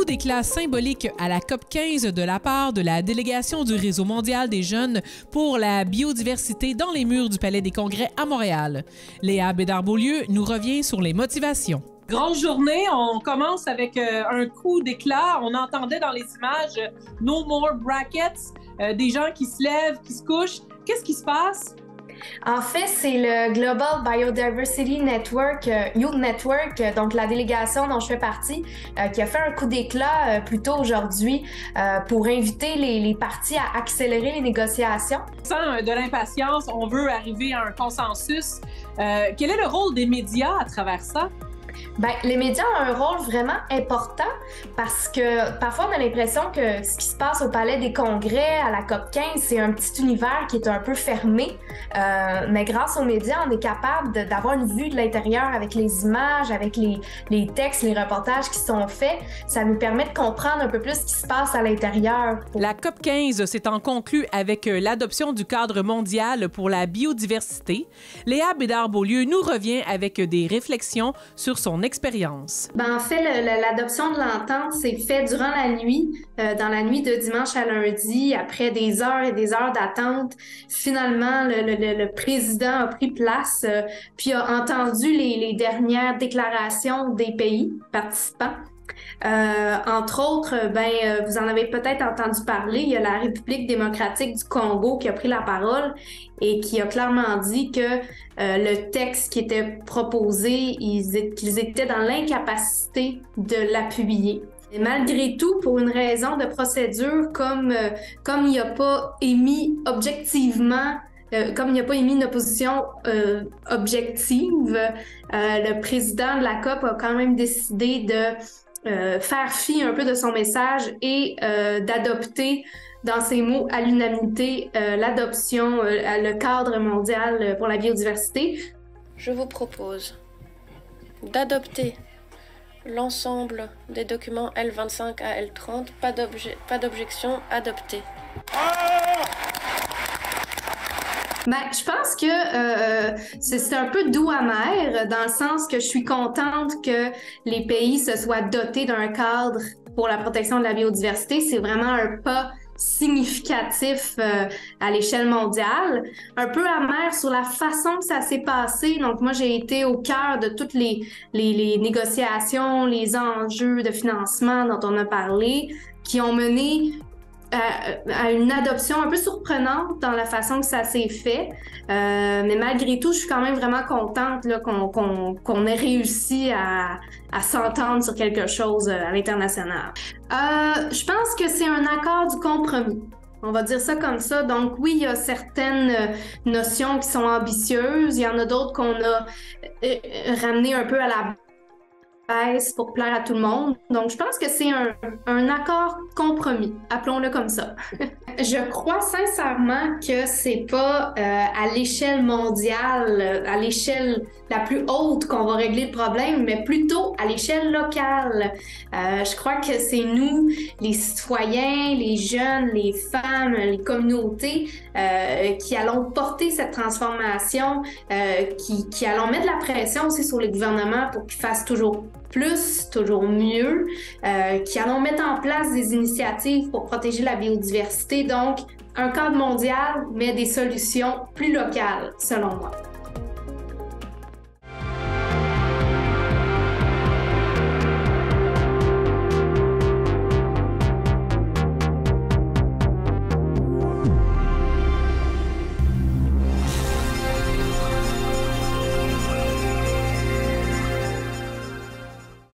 coup d'éclat symbolique à la COP 15 de la part de la délégation du Réseau mondial des jeunes pour la biodiversité dans les murs du Palais des Congrès à Montréal. Léa Bédard-Beaulieu nous revient sur les motivations. Grosse journée, on commence avec un coup d'éclat. On entendait dans les images « No more brackets », des gens qui se lèvent, qui se couchent. Qu'est-ce qui se passe? En fait, c'est le Global Biodiversity Network, Youth Network, donc la délégation dont je fais partie, qui a fait un coup d'éclat plus tôt aujourd'hui pour inviter les parties à accélérer les négociations. Sans de l'impatience, on veut arriver à un consensus. Quel est le rôle des médias à travers ça? Bien, les médias ont un rôle vraiment important parce que parfois on a l'impression que ce qui se passe au Palais des Congrès, à la COP 15, c'est un petit univers qui est un peu fermé. Mais grâce aux médias, on est capable d'avoir une vue de l'intérieur avec les images, avec les textes, les reportages qui sont faits. Ça nous permet de comprendre un peu plus ce qui se passe à l'intérieur. La COP 15 s'étant conclue avec l'adoption du cadre mondial pour la biodiversité, Léa Bédard-Beaulieu nous revient avec des réflexions sur son expérience. En fait, l'adoption de l'entente s'est faite durant la nuit, dans la nuit de dimanche à lundi, après des heures et des heures d'attente. Finalement, le président a pris place, puis a entendu les dernières déclarations des pays participants. Entre autres, vous en avez peut-être entendu parler, il y a la République démocratique du Congo qui a pris la parole et qui a clairement dit que le texte qui était proposé, qu'ils étaient dans l'incapacité de l'appuyer. Et malgré tout, pour une raison de procédure, comme il n'y a pas émis objectivement comme il n'y a pas émis une opposition objective, le président de la COP a quand même décidé de faire fi un peu de son message et d'adopter, dans ses mots, à l'unanimité, l'adoption, le cadre mondial pour la biodiversité. Je vous propose d'adopter l'ensemble des documents L25 à L30. Pas d'objection, adopté. Je pense que c'est un peu doux amer, dans le sens que je suis contente que les pays se soient dotés d'un cadre pour la protection de la biodiversité. C'est vraiment un pas significatif à l'échelle mondiale. Un peu amer sur la façon que ça s'est passé. Donc moi, j'ai été au cœur de toutes les négociations, les enjeux de financement dont on a parlé, qui ont mené à une adoption un peu surprenante dans la façon que ça s'est fait. Mais malgré tout, je suis quand même vraiment contente là, qu'on ait réussi à s'entendre sur quelque chose à l'international. Je pense que c'est un accord du compromis. On va dire ça comme ça. Donc oui, il y a certaines notions qui sont ambitieuses. Il y en a d'autres qu'on a ramenées un peu à la baisse pour plaire à tout le monde. Donc, je pense que c'est un accord compromis, appelons-le comme ça. Je crois sincèrement que c'est pas à l'échelle mondiale, à l'échelle la plus haute qu'on va régler le problème, mais plutôt à l'échelle locale. Je crois que c'est nous, les citoyens, les jeunes, les femmes, les communautés, qui allons porter cette transformation, qui allons mettre la pression aussi sur les gouvernements pour qu'ils fassent toujours plus, toujours mieux, qui allons mettre en place des initiatives pour protéger la biodiversité. Donc, un cadre mondial, mais des solutions plus locales, selon moi.